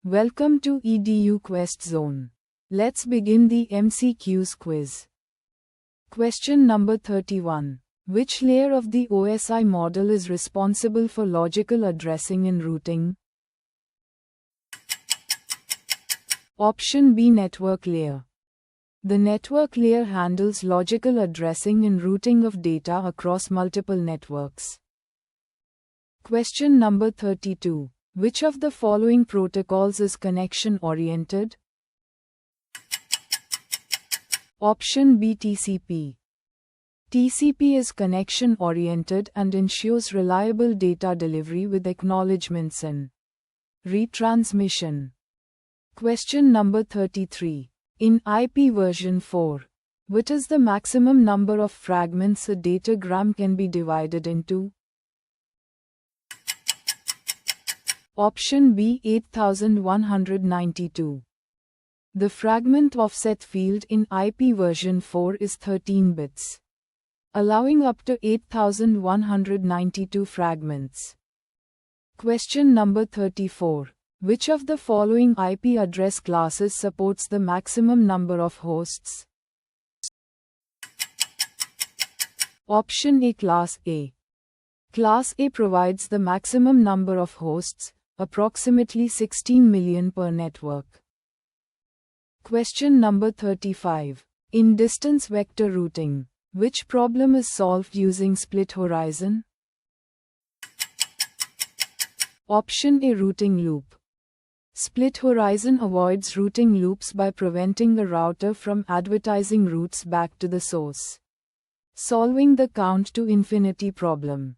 Welcome to Eduquestzone. Let's begin the MCQs quiz. Question number 31. Which layer of the OSI model is responsible for logical addressing and routing? Option B, network layer. The network layer handles logical addressing and routing of data across multiple networks. Question number 32. Which of the following protocols is connection-oriented? Option B, TCP. TCP is connection-oriented and ensures reliable data delivery with acknowledgements and retransmission. Question number 33. In IP version 4, what is the maximum number of fragments a datagram can be divided into? Option B, 8192. The fragment offset field in IP version 4 is 13 bits, allowing up to 8192 fragments. Question number 34. Which of the following IP address classes supports the maximum number of hosts? Option A, Class A. Class A provides the maximum number of hosts, approximately 16 million per network. Question number 35. In distance vector routing, which problem is solved using split horizon? Option A, routing loop. Split horizon avoids routing loops by preventing the router from advertising routes back to the source, solving the count to infinity problem.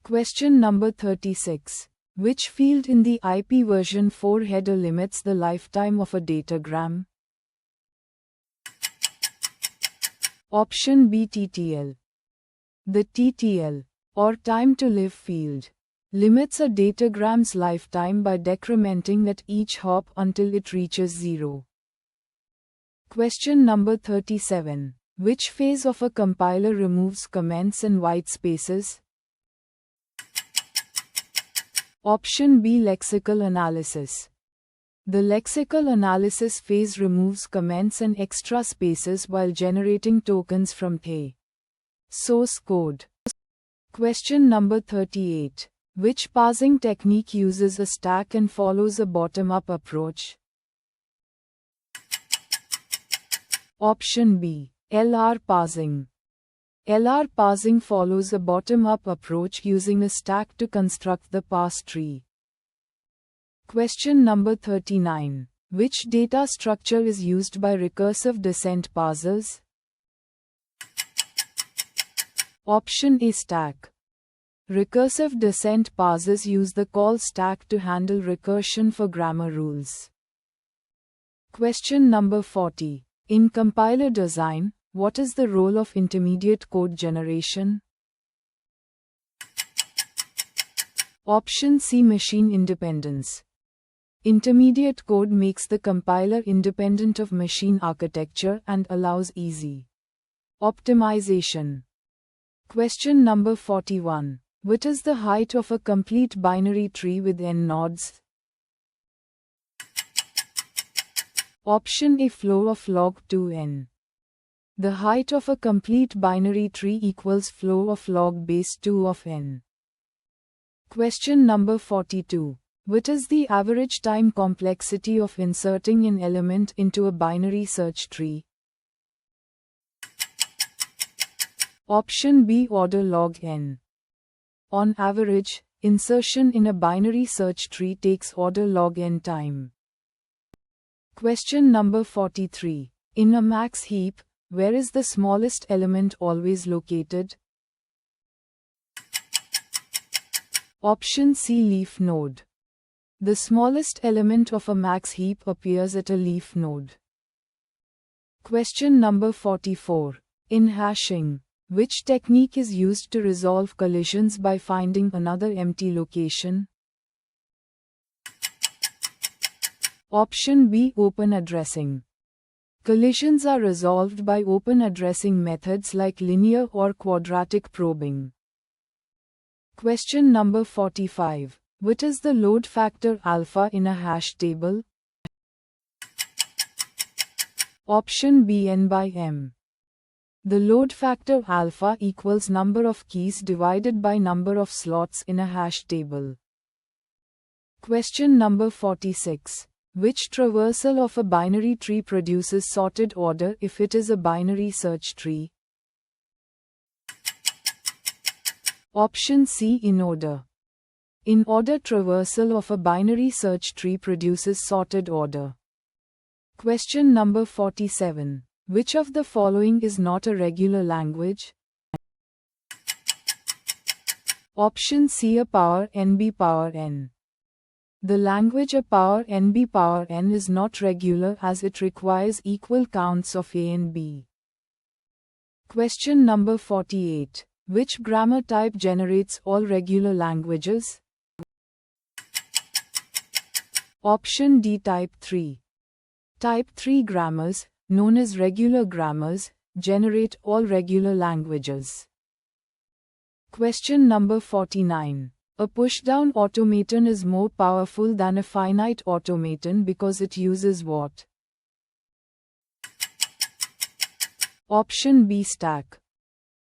Question number 36. Which field in the IP version 4 header limits the lifetime of a datagram? Option B, TTL. The TTL, or time to live field, limits a datagram's lifetime by decrementing at each hop until it reaches 0. Question number 37. Which phase of a compiler removes comments and white spaces? Option B, lexical analysis. The lexical analysis phase removes comments and extra spaces while generating tokens from the source code. Question number 38. Which parsing technique uses a stack and follows a bottom-up approach? Option B, LR parsing. LR parsing follows a bottom-up approach using a stack to construct the parse tree. Question number 39. Which data structure is used by recursive descent parsers? Option A, stack. Recursive descent parsers use the call stack to handle recursion for grammar rules. Question number 40. In compiler design, what is the role of intermediate code generation? Option C, machine independence. Intermediate code makes the compiler independent of machine architecture and allows easy optimization. Question number 41. What is the height of a complete binary tree with n nodes? Option A, flow of log 2n. The height of a complete binary tree equals flow of log base 2 of n. Question number 42. What is the average time complexity of inserting an element into a binary search tree? Option B, order log n. On average, insertion in a binary search tree takes order log n time. Question number 43. In a max heap, where is the smallest element always located? Option C, leaf node. The smallest element of a max heap appears at a leaf node. Question number 44. In hashing, which technique is used to resolve collisions by finding another empty location? Option B, open addressing. Collisions are resolved by open addressing methods like linear or quadratic probing. Question number 45. What is the load factor alpha in a hash table? Option B, n by m. The load factor alpha equals number of keys divided by number of slots in a hash table. Question number 46. Which traversal of a binary tree produces sorted order if it is a binary search tree? Option C, in order. In order traversal of a binary search tree produces sorted order. Question number 47. Which of the following is not a regular language? Option C, A power n b power n. The language A power n b power n is not regular as it requires equal counts of A and B. Question number 48. Which grammar type generates all regular languages? Option D, Type 3. Type 3 grammars, known as regular grammars, generate all regular languages. Question number 49. A pushdown automaton is more powerful than a finite automaton because it uses what? Option B, stack.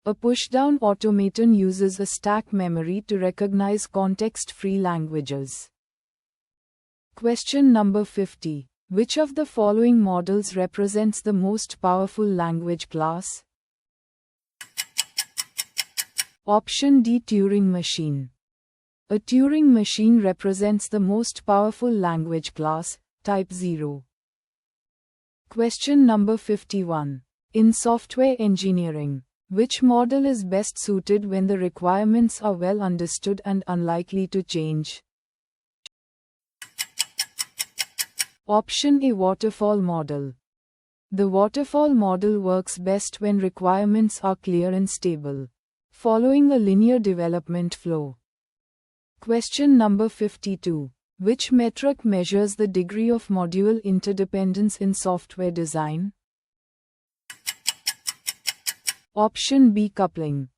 A pushdown automaton uses a stack memory to recognize context-free languages. Question number 50. Which of the following models represents the most powerful language class? Option D, Turing machine. A Turing machine represents the most powerful language class, type 0. Question number 51. In software engineering, which model is best suited when the requirements are well understood and unlikely to change? Option A, waterfall model. The waterfall model works best when requirements are clear and stable, following a linear development flow. Question number 52. Which metric measures the degree of module interdependence in software design? Option B, coupling.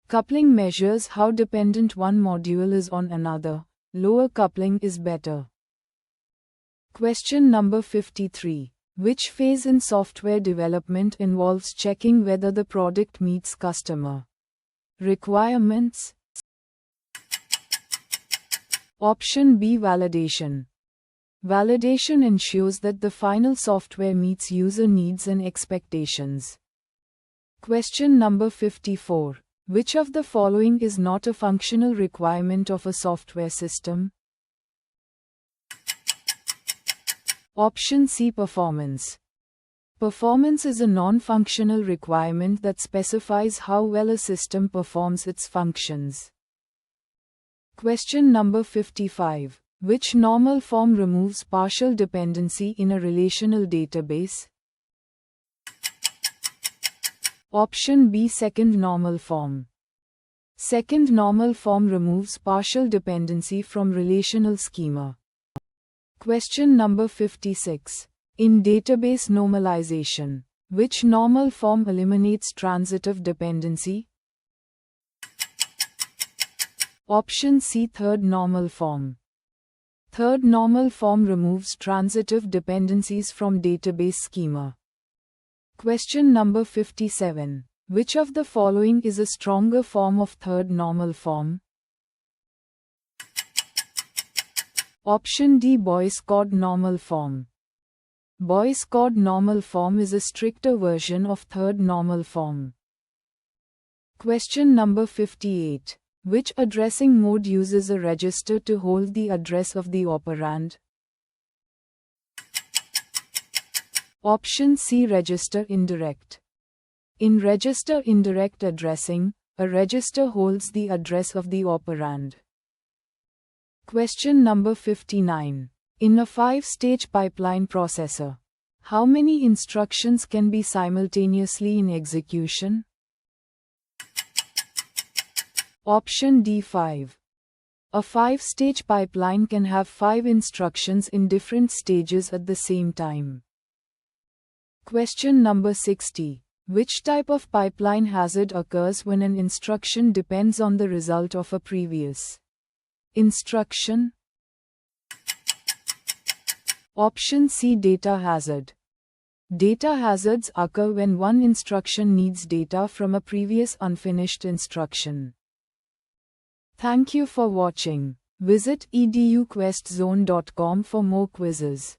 Coupling measures how dependent one module is on another. Lower coupling is better. Question number 53. Which phase in software development involves checking whether the product meets customer requirements? Option B, validation. Validation ensures that the final software meets user needs and expectations. Question number 54. Which of the following is not a functional requirement of a software system? Option C, performance. Performance is a non-functional requirement that specifies how well a system performs its functions. Question number 55. Which normal form removes partial dependency in a relational database? Option B, second normal form. Second normal form removes partial dependency from relational schema. Question number 56. In database normalization, which normal form eliminates transitive dependency? Option C, third normal form. Third normal form removes transitive dependencies from database schema. Question number 57. Which of the following is a stronger form of third normal form? Option D, Boyce Codd normal form. Boyce Codd normal form is a stricter version of third normal form. Question number 58. Which addressing mode uses a register to hold the address of the operand? Option C, register indirect. In register indirect addressing, a register holds the address of the operand. Question number 59. In a 5-stage pipeline processor, how many instructions can be simultaneously in execution? Option D, 5. A 5-stage pipeline can have 5 instructions in different stages at the same time. Question number 60. Which type of pipeline hazard occurs when an instruction depends on the result of a previous Instruction. Option C. Data hazard. Data hazards occur when one instruction needs data from a previous unfinished instruction. Thank you for watching. Visit eduquestzone.com for more quizzes.